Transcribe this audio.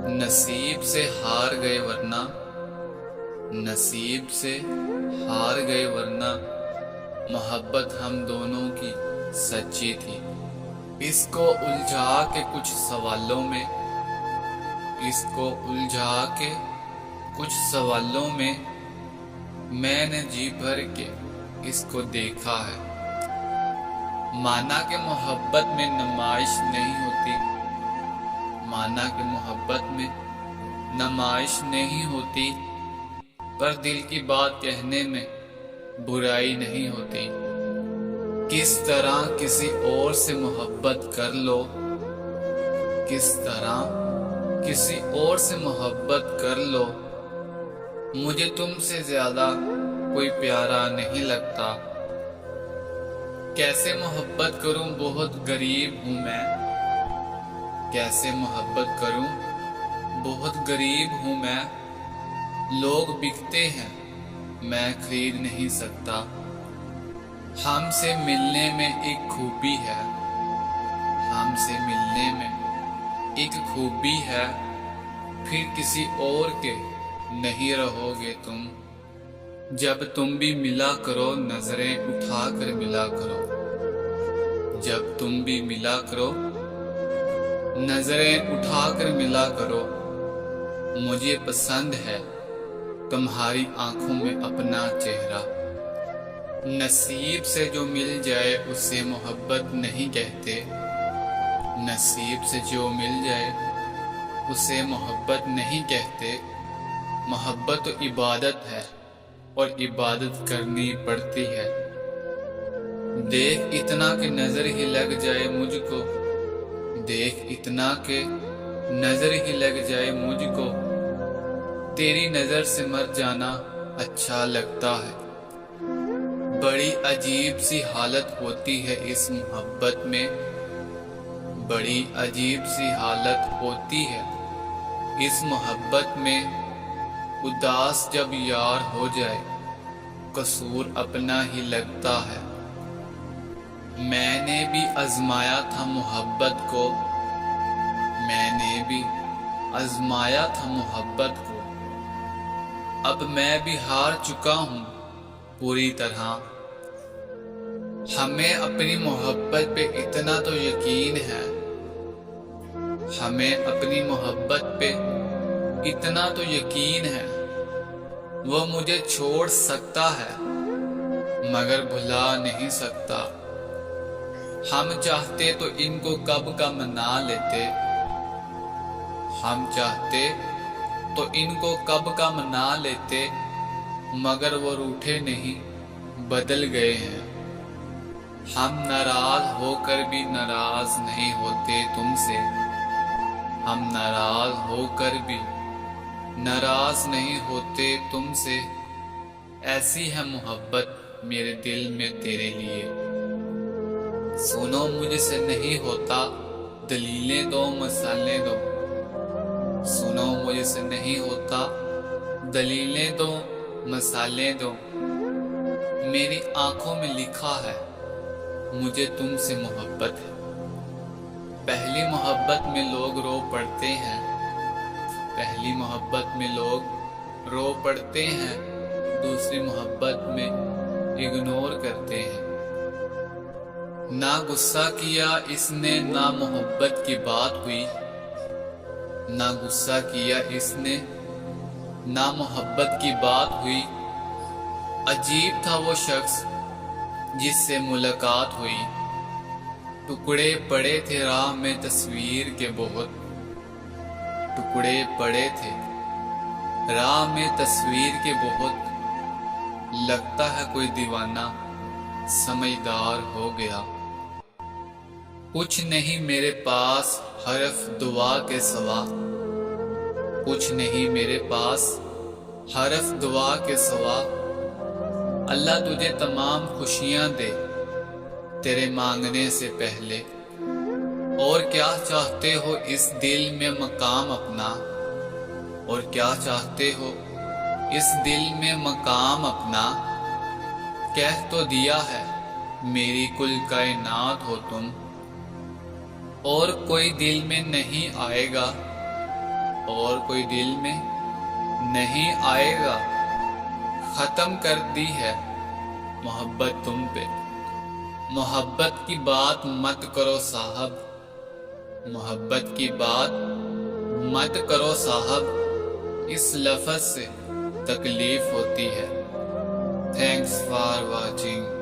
नसीब से हार गए वरना, नसीब से हार गए वरना मोहब्बत हम दोनों की सच्ची थी। इसको उलझा के कुछ सवालों में, इसको उलझा के कुछ सवालों में मैंने जी भर के इसको देखा है। माना कि मोहब्बत में नुमाइश नहीं होती, माना कि मोहब्बत में नुमाइश नहीं होती, पर दिल की बात कहने में बुराई नहीं होती। किस तरह किसी और से मोहब्बत कर लो, किस तरह किसी और से मोहब्बत कर लो, मुझे तुमसे ज्यादा कोई प्यारा नहीं लगता। कैसे मोहब्बत करूं, बहुत गरीब हूं मैं, कैसे मोहब्बत करूं, बहुत गरीब हूं मैं। लोग बिकते हैं, मैं खरीद नहीं सकता। हमसे मिलने में एक खूबी है, हमसे मिलने में एक खूबी है, फिर किसी और के नहीं रहोगे तुम। जब तुम भी मिला करो, नजरें उठा कर मिला करो, जब तुम भी मिला करो, नजरें उठा कर मिला करो। मुझे पसंद है तुम्हारी आंखों में अपना चेहरा। नसीब से जो मिल जाए उसे मोहब्बत नहीं कहते, नसीब से जो मिल जाए उसे मोहब्बत नहीं कहते। मोहब्बत तो इबादत है और इबादत करनी पड़ती है। देख इतना कि नजर ही लग जाए मुझको, देख इतना कि नजर ही लग जाए मुझको, तेरी नजर से मर जाना अच्छा लगता है। बड़ी अजीब सी हालत होती है इस मोहब्बत में, बड़ी अजीब सी हालत होती है इस मोहब्बत में। उदास जब यार हो जाए कसूर अपना ही लगता है। मैंने भी आजमाया था मोहब्बत को, मैंने भी आजमाया था मोहब्बत को। अब मैं भी हार चुका हूँ पूरी तरह। हमें अपनी मोहब्बत पे इतना तो यकीन है, हमें अपनी मोहब्बत पे इतना तो यकीन है। वो मुझे छोड़ सकता है मगर भुला नहीं सकता। हम चाहते तो इनको कब का मना लेते, हम चाहते तो इनको कब का मना लेते, मगर वो रूठे नहीं बदल गए हैं। हम नाराज होकर भी नाराज नहीं होते तुमसे, हम नाराज होकर भी नाराज नहीं होते तुमसे। ऐसी है मोहब्बत मेरे दिल में तेरे लिए। सुनो मुझसे नहीं होता, दलीलें दो मसाले दो। सुनो मुझसे नहीं होता, दलीलें दो मसाले दो। मेरी आंखों में लिखा है मुझे तुमसे मोहब्बत है। पहली मोहब्बत में लोग रो पड़ते हैं, पहली मोहब्बत में लोग रो पड़ते हैं, दूसरी मोहब्बत में इग्नोर करते हैं। ना गुस्सा किया इसने ना मोहब्बत की बात हुई, ना गुस्सा किया इसने ना मोहब्बत की बात हुई। अजीब था वो शख्स जिससे मुलाकात हुई। टुकड़े पड़े थे राह में तस्वीर के बहुत, टुकड़े पड़े थे राह में तस्वीर के बहुत। लगता है कोई दीवाना समझदार हो गया। कुछ नहीं मेरे पास हरफ दुआ के सिवा, कुछ नहीं मेरे पास हरफ दुआ के सिवा। अल्लाह तुझे तमाम खुशियां दे तेरे मांगने से पहले। और क्या चाहते हो इस दिल में मकाम अपना, और क्या चाहते हो इस दिल में मकाम अपना। कह तो दिया है मेरी कुल कायनात हो तुम, और कोई दिल में नहीं आएगा اور کوئی دل میں نہیں آئے گا۔ ختم کر دی ہے محبت تم پہ۔ محبت کی بات مت کرو صاحب، محبت کی بات مت کرو صاحب، اس لفظ سے تکلیف ہوتی ہے۔ Thanks for watching.